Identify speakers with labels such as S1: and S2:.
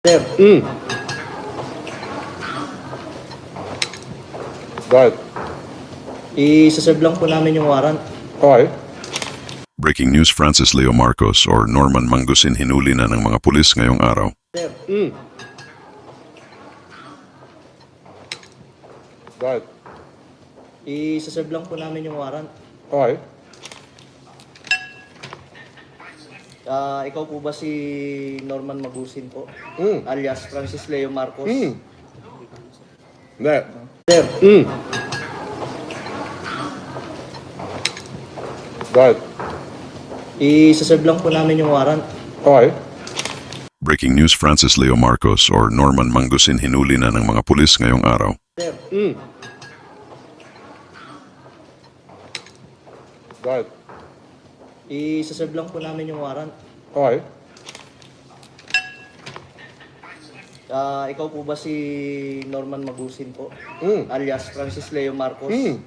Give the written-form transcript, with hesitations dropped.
S1: Sir,
S2: Bakit?
S1: i-serve lang po namin yung warrant.
S2: Okay.
S3: Breaking news, Francis Leo Marcos or Norman Mangusin hinuli na ng mga pulis ngayong araw.
S1: Sir,
S2: Bakit?
S1: i-serve lang po namin yung warrant.
S2: Okay.
S1: Ikaw po ba si Norman Magusin po?
S2: Mm.
S1: Alias Francis Leo Marcos?
S2: Hindi.
S1: Sir,
S2: Bakit?
S1: i-serve lang po namin yung warrant.
S2: Okay.
S3: Breaking news, Francis Leo Marcos or Norman Mangusin hinuli na ng mga pulis ngayong araw.
S1: Sir,
S2: Bakit?
S1: i-serve lang po namin yung warrant.
S2: Okay.
S1: Ikaw po ba si Norman Magusin po?
S2: Mm.
S1: Alias Francis Leo Marcos?
S2: Hindi.